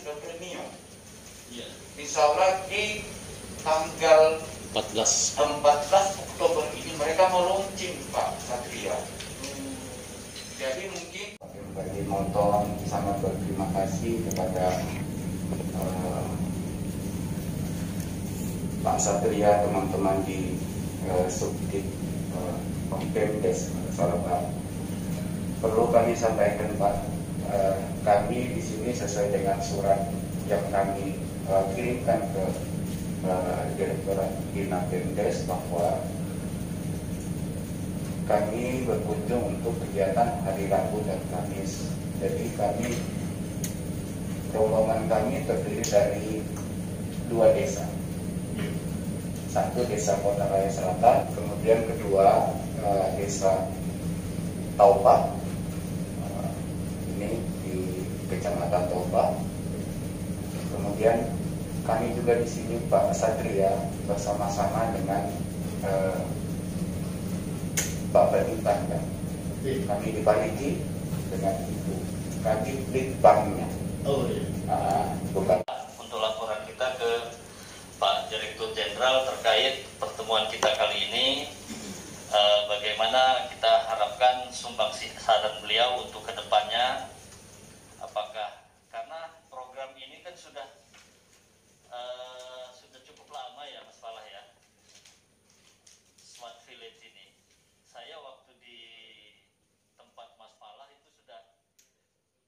sudah premium. Iya. Insya Allah di tanggal 14 Oktober ini mereka mau launching Pak Satria. Jadi mungkin bagi motor sangat berterima kasih kepada Pak Satria, teman-teman di Subdit Pemdes Soraba. Perlu kami sampaikan Pak, kami di sini sesuai dengan surat yang kami kirimkan ke Direktorat Bina Pemdes bahwa kami berkunjung untuk kegiatan hari Rabu dan Kamis. Jadi rombongan kami terdiri dari 2 desa. Satu desa Kota Raya Selatan, kemudian kedua desa Tauba. Ini di Kecamatan Tauba. Kemudian kami juga di sini Pak Satria bersama-sama dengan Pak Banitan, kan? Kami dibaliki dengan Ibu Kadif Litbangnya. Oh iya. Bukan. Untuk laporan kita ke Pak Direktur Jenderal terkait pertemuan kita kali ini, bagaimana kita harapkan sumbangsi saran beliau untuk kedepannya, apakah karena program ini kan sudah cukup lama ya Mas Falah ya, Smart Village ini. Saya waktu di tempat Mas Falah itu sudah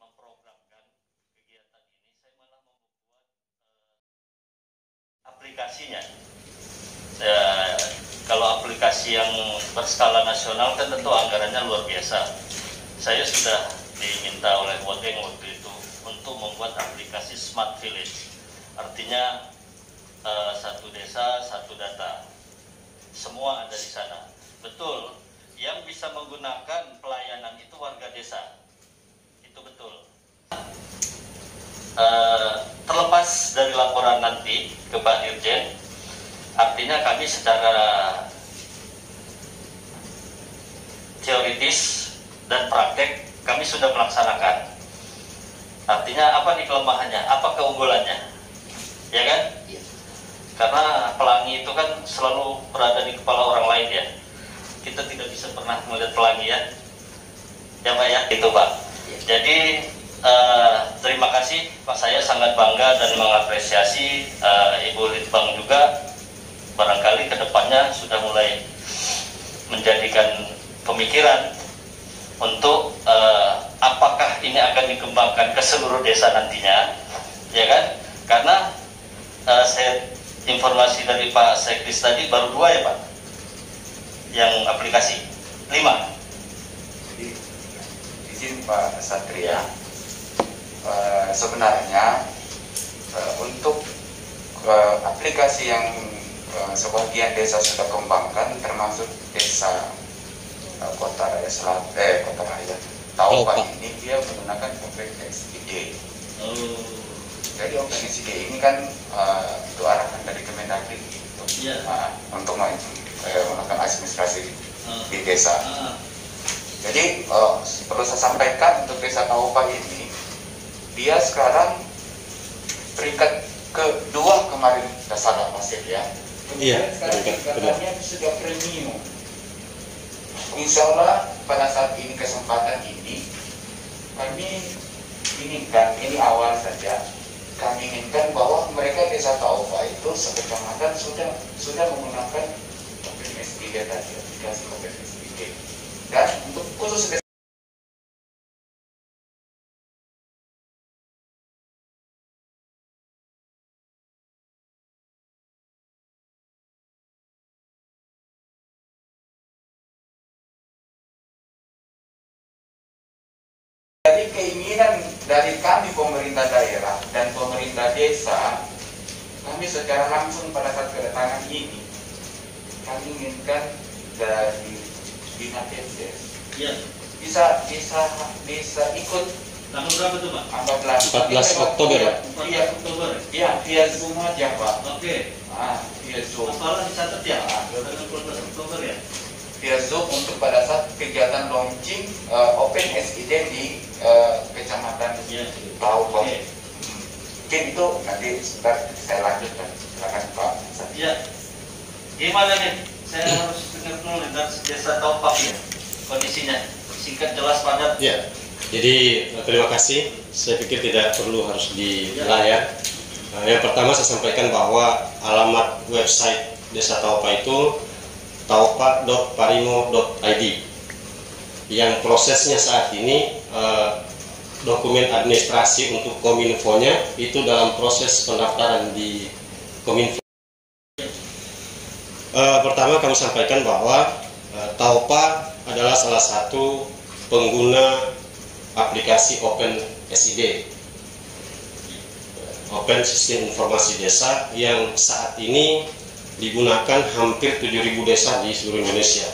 memprogramkan kegiatan ini. Saya malah membuat aplikasinya. Kalau aplikasi yang berskala nasional kan tentu anggarannya luar biasa. Saya sudah diminta oleh Wodeng waktu itu untuk membuat aplikasi Smart Village. Artinya satu desa, satu data. Semua ada di sana. Betul, yang bisa menggunakan pelayanan itu warga desa. Itu betul. Terlepas dari laporan nanti ke Pak Dirjen, artinya kami secara teoritis dan praktek kami sudah melaksanakan. Artinya apa nih kelemahannya, apa keunggulannya, ya kan? Iya. Karena pelangi itu kan selalu berada di kepala orang lain ya. Kita tidak bisa pernah melihat pelangi ya, ya Pak ya, itu Pak. Iya. Jadi terima kasih Pak, saya sangat bangga dan mengapresiasi Ibu Litbang juga. Barangkali kedepannya sudah mulai menjadikan pemikiran untuk apakah ini akan dikembangkan ke seluruh desa nantinya, ya kan? Karena saya informasi dari Pak Sekris tadi baru 2 ya Pak, yang aplikasi 5. Jadi izin Pak Satria, sebenarnya untuk aplikasi yang sebagian desa sudah kembangkan, termasuk desa Kota Raya Selatan, Kota Raya Tauba ini dia menggunakan OpenSID. Jadi OpenSID ini kan itu arahan dari Kemendagri untuk melakukan administrasi di desa. Jadi perlu saya sampaikan untuk desa Tauba ini, dia sekarang peringkat kedua kemarin dasar masif ya. Iya, Sekarang tingkatannya sudah premium. Insya Allah pada saat ini kesempatan ini kami inginkan, ini awal saja, kami inginkan bahwa mereka desa Tauba itu sekecamatan sudah menggunakan OpenSID tadi, aplikasi OpenSID. Dan untuk khusus jadi keinginan dari kami pemerintah daerah dan pemerintah desa, kami secara langsung pada saat kedatangan ini, kami inginkan dari Bina Pemdes bisa ikut. Tanggal berapa tuh Pak? 14 Oktober ya? 14 Oktober. Iya, via Zoom aja Pak. Oke. Via Zoom. Masalah dicatat ya? Tanggal 14 Oktober ya? Via Zoom untuk pada saat kegiatan launching OpenSID di Kecamatan Tauba. Mungkin itu nanti sebentar saya lanjutkan. Silakan Pak. Ya, gimana nih? Saya harus dengar dulu dari desa Taupak ya, kondisinya singkat, jelas, padat. Ya, jadi terima kasih. Saya pikir tidak perlu harus di layar. Yang pertama saya sampaikan bahwa alamat website Desa Taupak itu taupak.parimo.id. Yang prosesnya saat ini dokumen administrasi untuk Kominfo-nya itu dalam proses pendaftaran di Kominfo. Pertama kami sampaikan bahwa Taupak adalah salah satu pengguna aplikasi Open SID, Open Sistem Informasi Desa, yang saat ini digunakan hampir 7.000 desa di seluruh Indonesia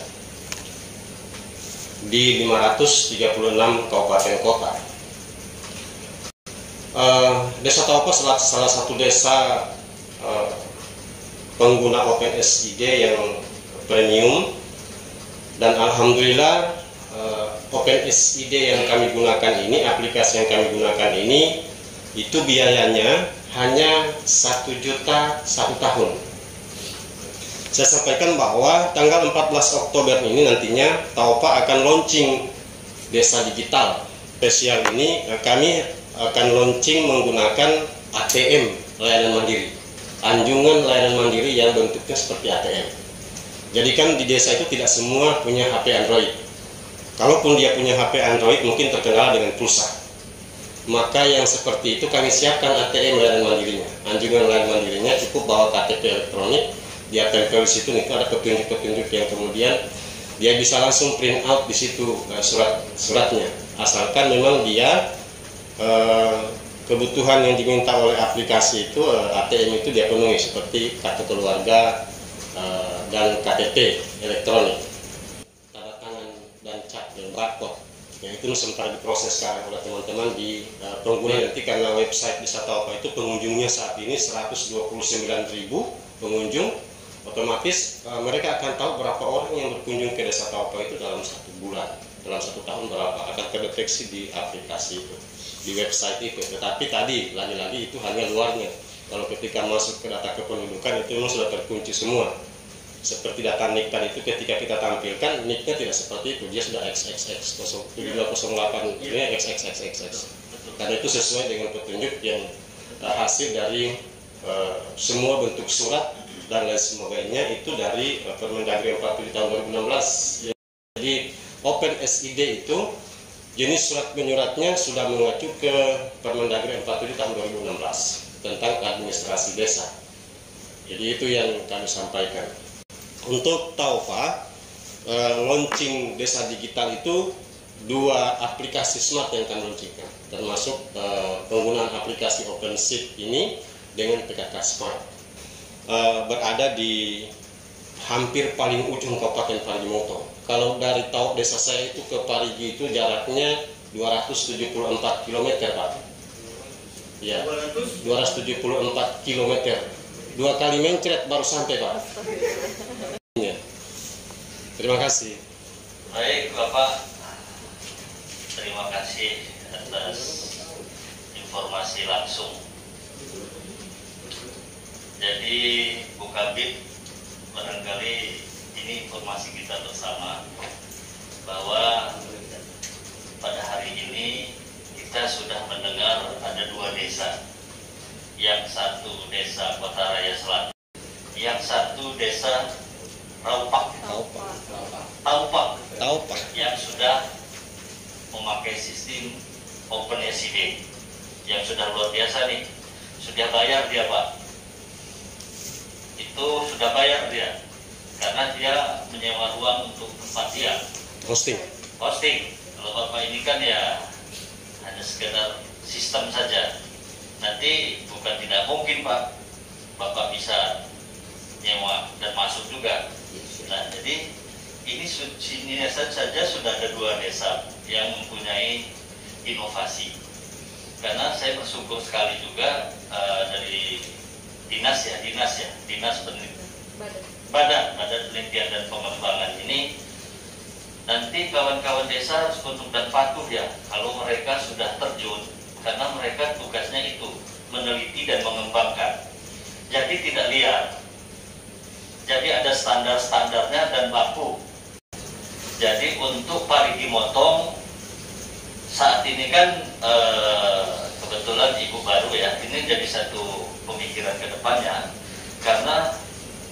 di 536 kabupaten kota. Desa Taupak salah satu desa pengguna Open SID yang premium, dan alhamdulillah Open SID yang kami gunakan ini, aplikasi yang kami gunakan ini, itu biayanya hanya 1 juta 1 tahun. Saya sampaikan bahwa tanggal 14 Oktober ini nantinya Taupak akan launching desa digital. Spesial ini kami akan launching menggunakan ATM, layanan mandiri, anjungan layanan mandiri yang bentuknya seperti ATM. Jadi kan di desa itu tidak semua punya HP Android. Kalaupun dia punya HP Android mungkin terkenal dengan pulsa. Maka yang seperti itu kami siapkan ATM layanan mandirinya. Anjungan layanan mandirinya cukup bawa KTP elektronik, dia tempel di situ, itu ada petunjuk-petunjuk yang kemudian dia bisa langsung print out di situ suratnya. Asalkan memang dia kebutuhan yang diminta oleh aplikasi itu, ATM itu dia penuhi, seperti kartu keluarga dan KTP elektronik, tanda tangan dan cap dan barcode. Yang itu sementara diproses sekarang oleh teman-teman di pengguna nanti, karena website Desa Taupak itu pengunjungnya saat ini 129.000 pengunjung, otomatis mereka akan tahu berapa orang yang berkunjung ke Desa Taupak itu dalam 1 bulan, dalam 1 tahun berapa, akan terdeteksi di aplikasi itu, di website itu. Tetapi tadi lagi-lagi itu hanya luarnya. Kalau ketika masuk ke data kependudukan itu memang sudah terkunci semua. Seperti data NIK tadi itu ketika kita tampilkan, NIK-nya tidak seperti itu, dia sudah XXX 7208 ini XXXXX. Karena itu sesuai dengan petunjuk yang hasil dari semua bentuk surat dan lain sebagainya itu dari Permendagri 47 tahun 2016. Jadi Open SID itu jenis surat menyuratnya sudah mengacu ke Permendagri 47 tahun 2016 tentang administrasi desa. Jadi itu yang kami sampaikan. Untuk Taupak, launching desa digital itu 2 aplikasi smart yang kami launchingkan, termasuk penggunaan aplikasi OpenSheet ini dengan PKK Smart. Berada di hampir paling ujung Kabupaten Parigimoto. Kalau dari desa saya itu ke Parigi itu jaraknya 274 km, Pak. Ya, 274 km. 2 kali mencret baru sampai, Pak. Ya. Terima kasih. Baik Bapak, terima kasih atas informasi langsung. Jadi Bu Kabid, barangkali ini informasi kita bersama bahwa pada hari ini kita sudah mendengar ada 2 desa. Yang satu desa Kota Raya Selatan, yang satu desa Taupak yang sudah memakai sistem Open SID yang sudah luar biasa nih. Sudah bayar dia, Pak. Itu sudah bayar dia karena dia menyewa ruang untuk tempat dia Hosting. Kalau Bapak ini kan ya hanya sekedar sistem saja. Nanti bukan tidak mungkin, Pak, Bapak bisa nyewa dan masuk juga. Nah, jadi ini saja sudah ada 2 desa yang mempunyai inovasi. Karena saya bersyukur sekali juga dari Dinas Badan Penelitian dan Pengembangan ini, nanti kawan-kawan desa harus tunduk dan patuh ya kalau mereka sudah terjun, karena mereka tugasnya itu meneliti liar. Jadi ada standar-standarnya dan baku. Jadi untuk parigi motong saat ini kan kebetulan ibu baru ya, ini jadi satu pemikiran ke depannya, karena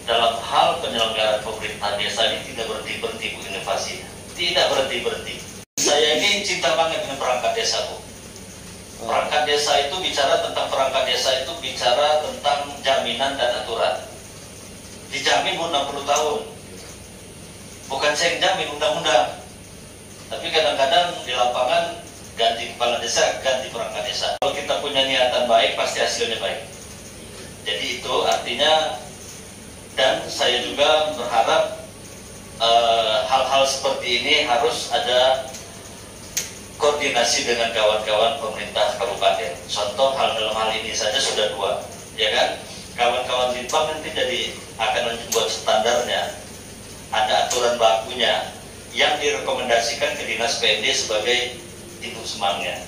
dalam hal penyelenggaraan pemerintahan desa ini tidak berhenti-berhenti Bu inovasinya, tidak berhenti-berhenti. Saya ini cinta banget dengan perangkat desa Bu. Perangkat desa itu bicara tentang jaminan dan aturan. Dijamin Bu 60 tahun. Bukan saya yang jamin, undang-undang. Tapi kadang-kadang di lapangan ganti kepala desa, ganti perangkat desa. Kalau kita punya niatan baik, pasti hasilnya baik. Jadi itu artinya, dan saya juga berharap hal-hal seperti ini harus ada koordinasi dengan kawan-kawan pemerintah kabupaten. Contoh dalam hal ini saja sudah 2, ya kan? Kawan-kawan Litbang nanti akan membuat standarnya, ada aturan bakunya yang direkomendasikan ke Dinas PND sebagai induk semangnya.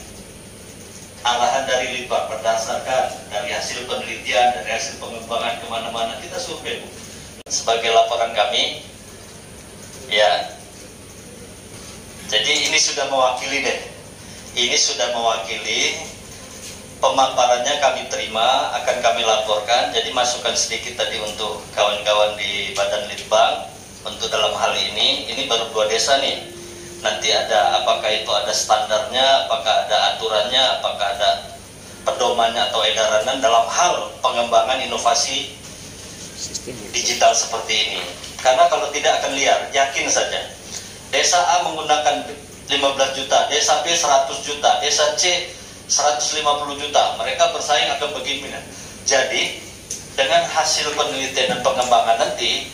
Arahan dari Litbang berdasarkan dari hasil penelitian, dari hasil pengembangan kemana-mana kita survei Bu. Sebagai laporan kami, ya. Jadi ini sudah mewakili deh. Ini sudah mewakili. Pemaparannya kami terima, akan kami laporkan. Jadi masukan sedikit tadi untuk kawan-kawan di Badan Litbang. Untuk dalam hal ini baru 2 desa nih. Nanti ada apakah itu ada standarnya, apakah ada aturannya, apakah ada pedomannya atau edaran dalam hal pengembangan inovasi digital seperti ini. Karena kalau tidak akan liar, yakin saja. Desa A menggunakan 15 juta, desa B 100 juta, desa C 150 juta. Mereka bersaing akan begini. Jadi dengan hasil penelitian dan pengembangan nanti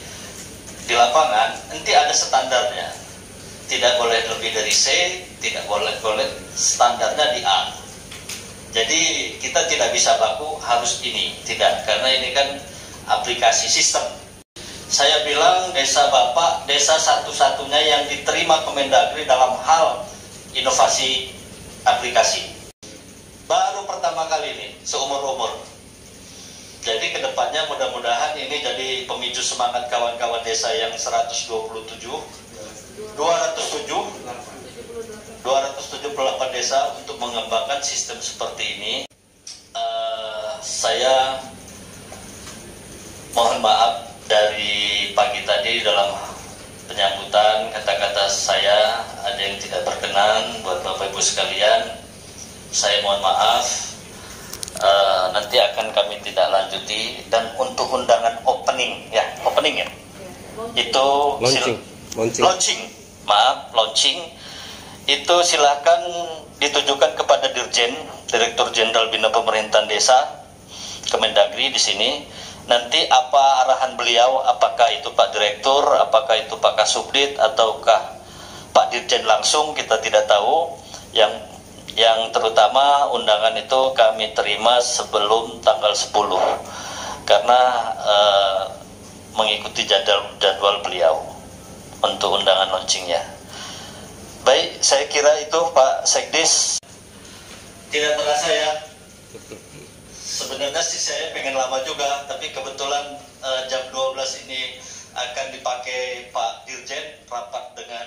di lapangan, nanti ada standarnya. Tidak boleh lebih dari C, tidak boleh standarnya di A. Jadi kita tidak bisa baku harus ini, tidak. Karena ini kan aplikasi sistem. Saya bilang desa Bapak, desa satu-satunya yang diterima Kemendagri dalam hal inovasi aplikasi. Baru pertama kali ini, seumur-umur. Jadi kedepannya mudah-mudahan ini jadi pemicu semangat kawan-kawan desa yang 278 desa untuk mengembangkan sistem seperti ini. Saya mohon maaf dari pagi tadi dalam penyambutan kata-kata saya ada yang tidak berkenan buat Bapak Ibu sekalian. Saya mohon maaf. Nanti akan kami tidak lanjuti. Dan untuk undangan opening ya, itu launching itu silakan ditujukan kepada Direktur Jenderal Bina Pemerintahan Desa Kemendagri di sini. Nanti apa arahan beliau, apakah itu Pak Direktur, apakah itu Pak Kasubdit, ataukah Pak Dirjen langsung, kita tidak tahu. Yang terutama undangan itu kami terima sebelum tanggal 10 karena mengikuti jadwal beliau untuk undangan launchingnya. Baik, saya kira itu Pak Sekdis. Tidak terasa ya. Sebenarnya sih saya pengen lama juga, tapi kebetulan jam 12 ini akan dipakai Pak Dirjen rapat dengan